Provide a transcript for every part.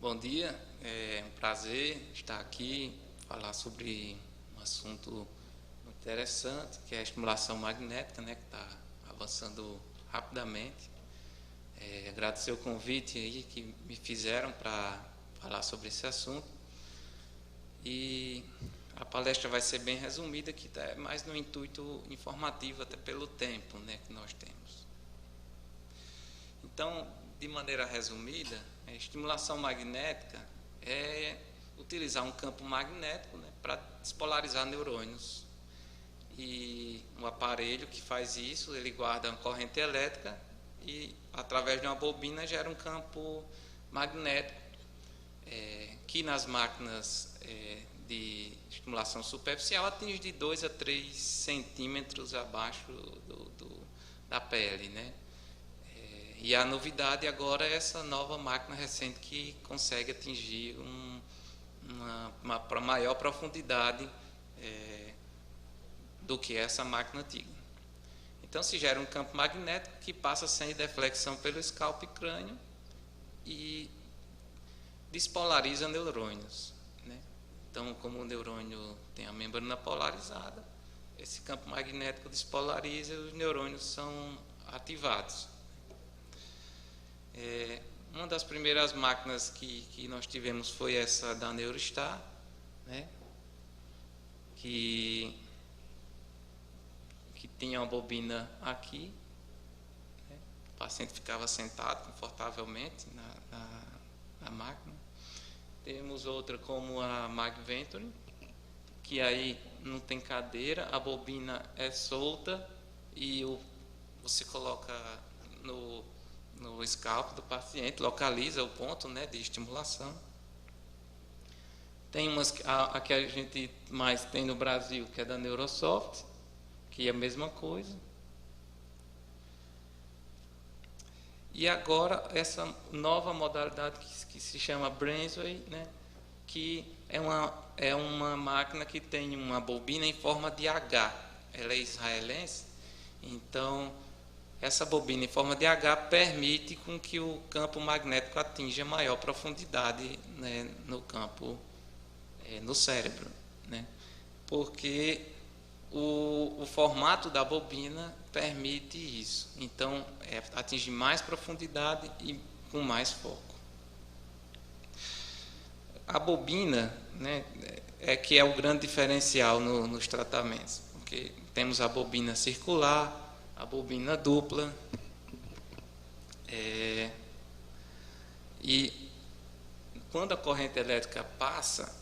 Bom dia, é um prazer estar aqui, falar sobre um assunto muito interessante, que é a estimulação magnética, né, que está avançando rapidamente. Agradecer o convite aí que me fizeram para falar sobre esse assunto. E a palestra vai ser bem resumida, aqui tá mais no intuito informativo, até pelo tempo, né, que nós temos. Então, de maneira resumida, a estimulação magnética é utilizar um campo magnético, né, para despolarizar neurônios. E um aparelho que faz isso, ele guarda uma corrente elétrica e, através de uma bobina, gera um campo magnético, que nas máquinas de estimulação superficial atinge de 2 a 3 centímetros abaixo da pele, né? E a novidade agora é essa nova máquina recente que consegue atingir uma maior profundidade do que essa máquina antiga. Então se gera um campo magnético que passa sem deflexão pelo scalp e crânio e despolariza neurônios, né? Então, como o neurônio tem a membrana polarizada, esse campo magnético despolariza e os neurônios são ativados. Uma das primeiras máquinas que nós tivemos foi essa da Neurostar, né? que tinha uma bobina aqui, né? O paciente ficava sentado confortavelmente na máquina. Temos outra como a MagVenturi, que aí não tem cadeira, a bobina é solta e você coloca no scalp do paciente, localiza o ponto, né, de estimulação. Tem a que a gente mais tem no Brasil, que é da Neurosoft, que é a mesma coisa. E agora essa nova modalidade que se chama Brainwave, né, que é uma máquina que tem uma bobina em forma de H. Ela é israelense, então essa bobina em forma de H permite com que o campo magnético atinja maior profundidade, né, no campo, no cérebro, né, porque o formato da bobina permite isso. Então, atinge mais profundidade e com mais foco. A bobina, né, que é o grande diferencial nos tratamentos, porque temos a bobina circular, a bobina dupla, e quando a corrente elétrica passa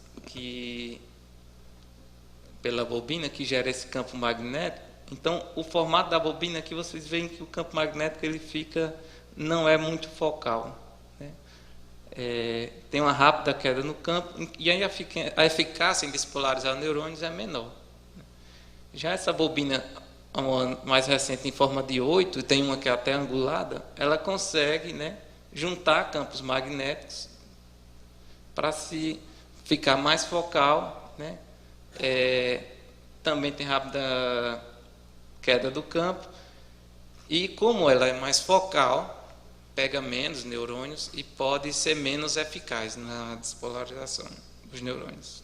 pela bobina, que gera esse campo magnético, então o formato da bobina aqui vocês veem que o campo magnético não é muito focal, né? Tem uma rápida queda no campo e aí a eficácia em despolarizar neurônios é menor. Já essa bobina mais recente em forma de 8, tem uma que é até angulada, ela consegue, né, juntar campos magnéticos para se ficar mais focal, né? Também tem rápida queda do campo e como ela é mais focal, pega menos neurônios e pode ser menos eficaz na despolarização dos neurônios.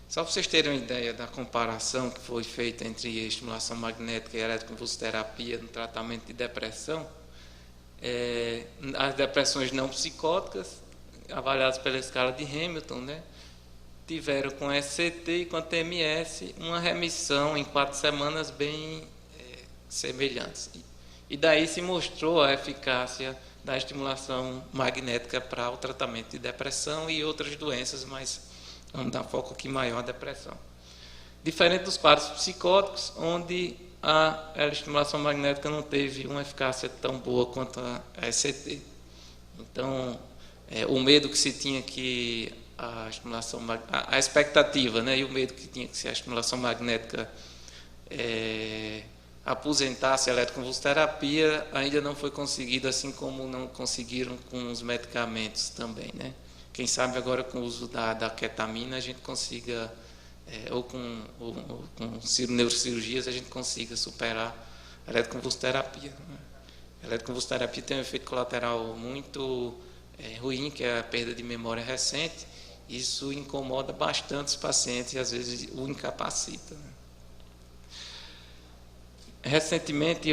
Só para vocês terem uma ideia da comparação que foi feita entre estimulação magnética e eletroconvulsoterapia no tratamento de depressão, as depressões não psicóticas, avaliadas pela escala de Hamilton, né, tiveram com SCT e com TMS uma remissão em 4 semanas bem semelhantes. E daí se mostrou a eficácia da estimulação magnética para o tratamento de depressão e outras doenças, mas vamos dar foco aqui maior à depressão. Diferente dos quadros psicóticos, onde a estimulação magnética não teve uma eficácia tão boa quanto a SCT. Então, o medo que se tinha que a expectativa, né, e o medo que tinha que se a estimulação magnética aposentasse a eletroconvulsoterapia ainda não foi conseguido, assim como não conseguiram com os medicamentos também, né? Quem sabe agora com o uso da ketamina a gente consiga, ou com neurocirurgias a gente consiga superar a eletroconvulsoterapia, né? A eletroconvulsoterapia tem um efeito colateral muito ruim, que é a perda de memória recente. Isso incomoda bastante os pacientes e às vezes o incapacita. Recentemente,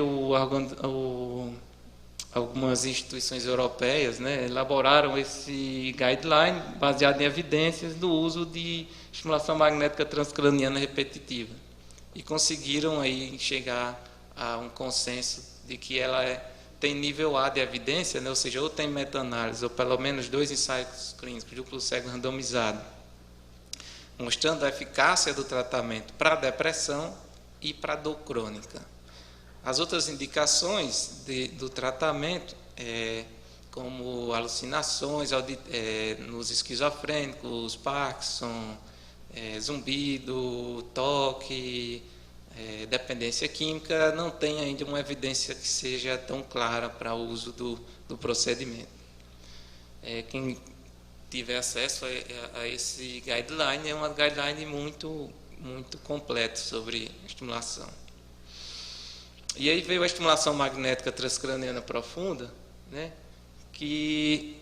algumas instituições europeias, né, elaboraram esse guideline baseado em evidências do uso de estimulação magnética transcraniana repetitiva e conseguiram aí chegar a um consenso de que ela tem nível A de evidência, né, ou seja, ou tem meta-análise ou pelo menos 2 ensaios clínicos duplo cego randomizado, mostrando a eficácia do tratamento para depressão e para dor crônica. As outras indicações do tratamento, como alucinações nos esquizofrênicos, Parkinson, zumbido, toque, dependência química, não tem ainda uma evidência que seja tão clara para o uso do procedimento. Quem tiver acesso a esse guideline, é uma guideline muito, muito completa sobre estimulação. E aí veio a estimulação magnética transcraniana profunda, né, que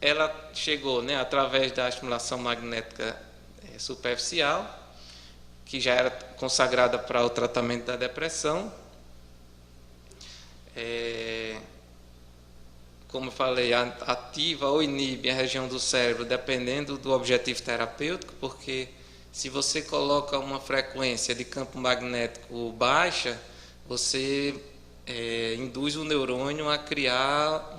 ela chegou, né, através da estimulação magnética superficial, que já era consagrada para o tratamento da depressão. Como eu falei, ativa ou inibe a região do cérebro, dependendo do objetivo terapêutico, porque se você coloca uma frequência de campo magnético baixa, você induz o neurônio a criar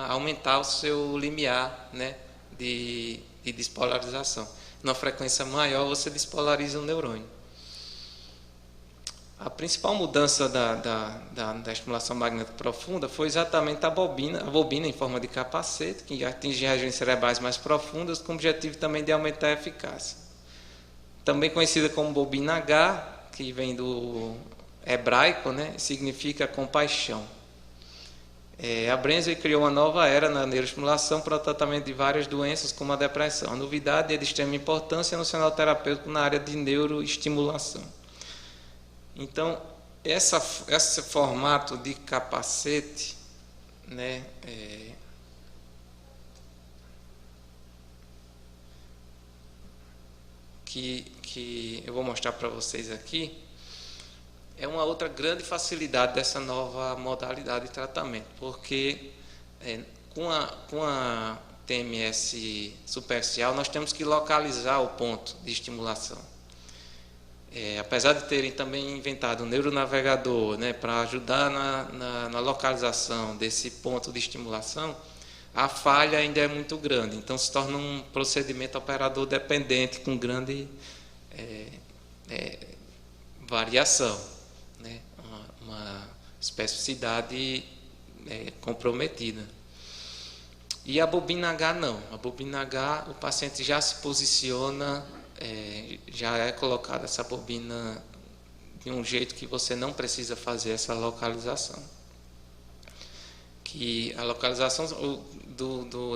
aumentar o seu limiar, né, de despolarização. Numa frequência maior, você despolariza o neurônio. A principal mudança da estimulação magnética profunda foi exatamente a bobina em forma de capacete, que atinge regiões cerebrais mais profundas, com o objetivo também de aumentar a eficácia. Também conhecida como bobina H, que vem do hebraico, né, significa compaixão. A Brenzel criou uma nova era na neuroestimulação para o tratamento de várias doenças, como a depressão. A novidade é de extrema importância no cenário terapêutico na área de neuroestimulação. Então, esse formato de capacete, né, que eu vou mostrar para vocês aqui, é uma outra grande facilidade dessa nova modalidade de tratamento, porque com a TMS superficial nós temos que localizar o ponto de estimulação. Apesar de terem também inventado um neuronavegador, né, para ajudar na localização desse ponto de estimulação, a falha ainda é muito grande, então se torna um procedimento operador dependente com grande variação. Né, uma especificidade comprometida. E a bobina H não. A bobina H, o paciente já se posiciona, já é colocada essa bobina de um jeito que você não precisa fazer essa localização. Que a localização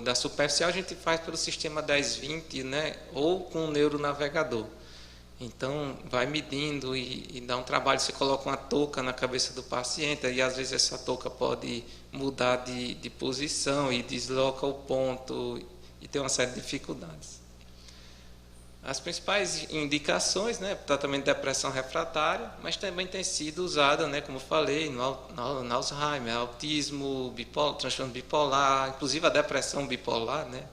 da superficial a gente faz pelo sistema 10-20, né, ou com o neuronavegador. Então, vai medindo e dá um trabalho. Você coloca uma touca na cabeça do paciente e, às vezes, essa touca pode mudar de posição e desloca o ponto e tem uma série de dificuldades. As principais indicações, né, tratamento de depressão refratária, mas também tem sido usada, né, como eu falei, no Alzheimer, autismo, transtorno bipolar, inclusive a depressão bipolar, né,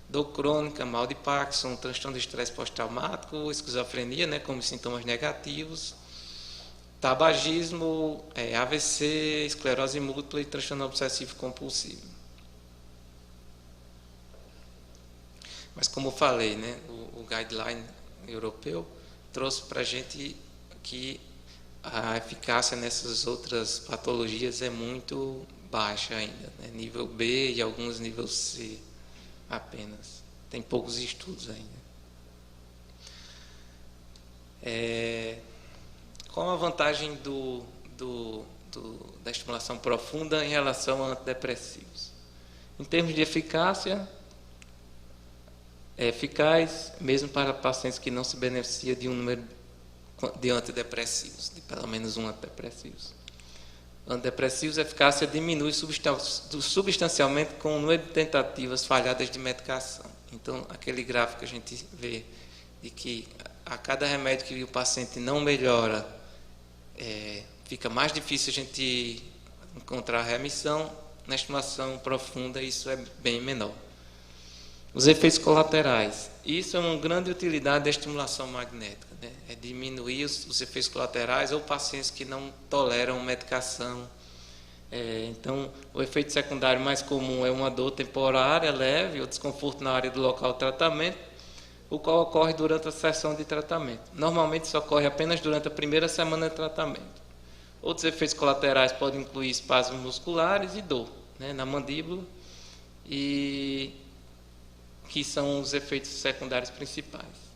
dor crônica, mal de Parkinson, transtorno de estresse pós-traumático, esquizofrenia, né, como sintomas negativos, tabagismo, AVC, esclerose múltipla e transtorno obsessivo compulsivo. Mas como eu falei, né, o guideline europeu trouxe para a gente que a eficácia nessas outras patologias é muito baixa ainda, né, nível B e alguns nível C. Apenas. Tem poucos estudos ainda. Qual a vantagem da estimulação profunda em relação a antidepressivos? Em termos de eficácia, é eficaz mesmo para pacientes que não se beneficiam de um número de antidepressivos, de pelo menos um antidepressivo. Antidepressivos, a eficácia diminui substancialmente com o número de tentativas falhadas de medicação. Então, aquele gráfico que a gente vê de que a cada remédio que o paciente não melhora, fica mais difícil a gente encontrar remissão. Na estimulação profunda, isso é bem menor. Os efeitos colaterais. Isso é uma grande utilidade da estimulação magnética, né? É diminuir os efeitos colaterais ou pacientes que não toleram medicação. Então, o efeito secundário mais comum é uma dor temporária, leve, ou desconforto na área do local de tratamento, o qual ocorre durante a sessão de tratamento. Normalmente, isso ocorre apenas durante a primeira semana de tratamento. Outros efeitos colaterais podem incluir espasmos musculares e dor, né, na mandíbula, e que são os efeitos secundários principais.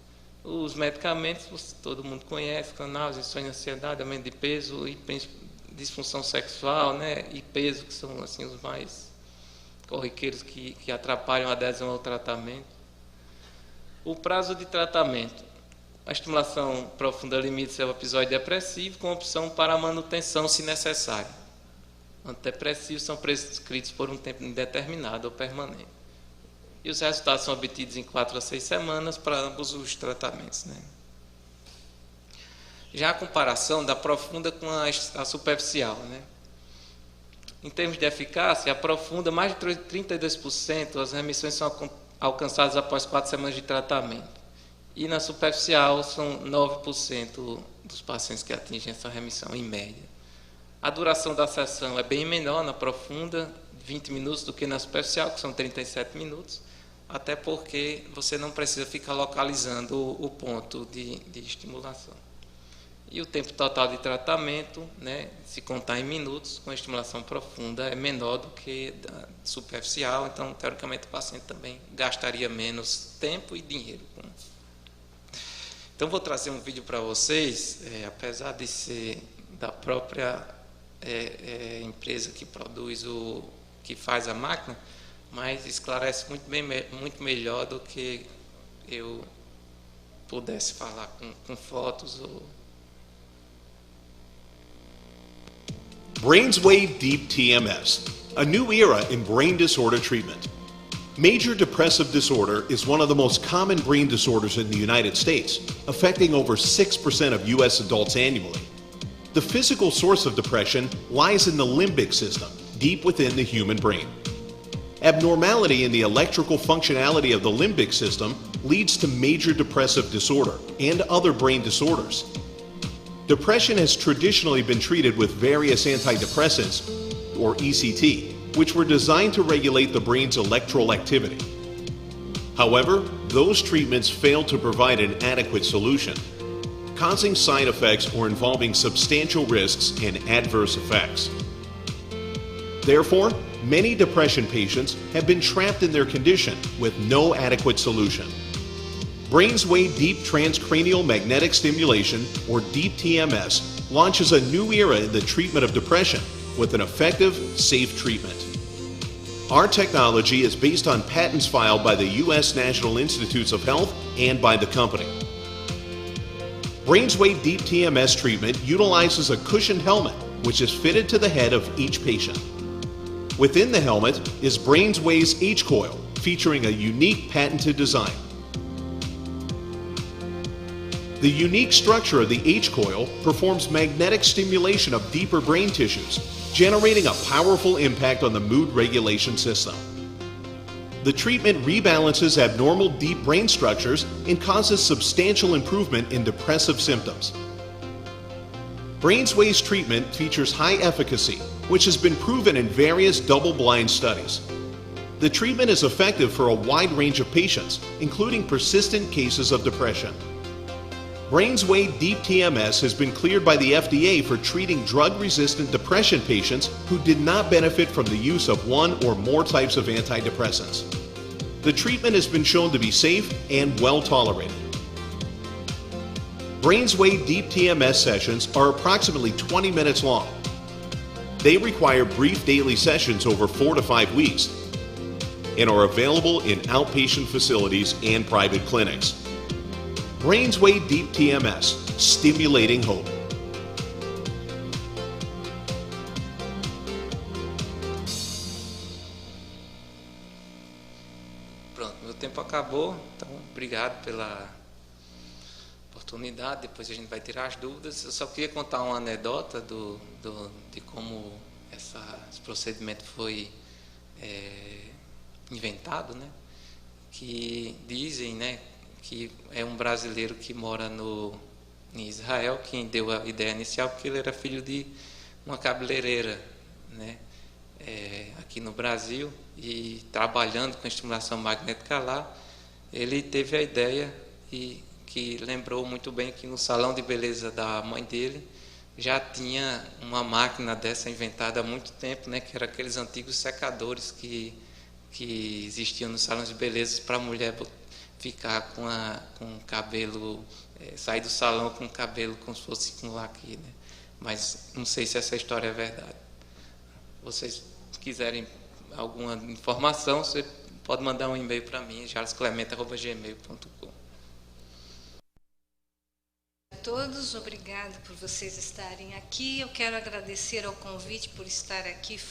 Os medicamentos, todo mundo conhece, náusea, insônia, ansiedade, aumento de peso e disfunção sexual, né, e peso, que são assim, os mais corriqueiros que atrapalham a adesão ao tratamento. O prazo de tratamento. A estimulação profunda limita-se ao episódio depressivo, com opção para a manutenção, se necessário. Antidepressivos são prescritos por um tempo indeterminado ou permanente. E os resultados são obtidos em 4 a 6 semanas para ambos os tratamentos, né? Já a comparação da profunda com a superficial, né? Em termos de eficácia, a profunda, mais de 32%, as remissões são alcançadas após 4 semanas de tratamento. E na superficial, são 9% dos pacientes que atingem essa remissão, em média. A duração da sessão é bem menor na profunda, 20 minutos, do que na superficial, que são 37 minutos, até porque você não precisa ficar localizando o ponto de estimulação. E o tempo total de tratamento, né, se contar em minutos, com a estimulação profunda, é menor do que da superficial, então, teoricamente, o paciente também gastaria menos tempo e dinheiro. Então, vou trazer um vídeo para vocês, apesar de ser da própria empresa que produz que faz a máquina, mas esclarece muito melhor do que eu pudesse falar com fotos ou... BrainsWave Deep TMS, a new era in brain disorder treatment. Major depressive disorder is one of the most common brain disorders in the United States, affecting over 6% of U.S. adults annually. The physical source of depression lies in the limbic system, deep within the human brain. Abnormality in the electrical functionality of the limbic system leads to major depressive disorder and other brain disorders. Depression has traditionally been treated with various antidepressants, or ECT, which were designed to regulate the brain's electrical activity. However, those treatments failed to provide an adequate solution, causing side effects or involving substantial risks and adverse effects. Therefore, many depression patients have been trapped in their condition with no adequate solution. BrainsWave Deep Transcranial Magnetic Stimulation, or Deep TMS, launches a new era in the treatment of depression with an effective, safe treatment. Our technology is based on patents filed by the U.S. National Institutes of Health and by the company. BrainsWave Deep TMS treatment utilizes a cushioned helmet, which is fitted to the head of each patient. Within the helmet is BrainsWave's H-Coil, featuring a unique patented design. The unique structure of the H-Coil performs magnetic stimulation of deeper brain tissues, generating a powerful impact on the mood regulation system. The treatment rebalances abnormal deep brain structures and causes substantial improvement in depressive symptoms. BrainsWave's treatment features high efficacy, which has been proven in various double-blind studies. The treatment is effective for a wide range of patients, including persistent cases of depression. BrainsWave Deep TMS has been cleared by the FDA for treating drug-resistant depression patients who did not benefit from the use of one or more types of antidepressants. The treatment has been shown to be safe and well tolerated. BrainsWave Deep TMS sessions are approximately 20 minutes long. They require brief daily sessions over 4 to 5 weeks and are available in outpatient facilities and private clinics. BrainsWave Deep TMS, stimulating hope. tempo acabou, então obrigado pela oportunidade, depois a gente vai tirar as dúvidas. Eu só queria contar uma anedota de como esse procedimento foi inventado, né? Que dizem, né, que é um brasileiro que mora em Israel quem deu a ideia inicial, porque ele era filho de uma cabeleireira, né, aqui no Brasil, e trabalhando com estimulação magnética lá, ele teve a ideia e que lembrou muito bem que no salão de beleza da mãe dele já tinha uma máquina dessa inventada há muito tempo, né, que era aqueles antigos secadores que existiam nos salões de beleza para a mulher ficar com o cabelo, sair do salão com o cabelo como se fosse com laque, né? Mas não sei se essa história é verdade. Vocês quiserem alguma informação, você pode mandar um e-mail para mim, charlesclemente@gmail.com. A todos, obrigado por vocês estarem aqui. Eu quero agradecer ao convite por estar aqui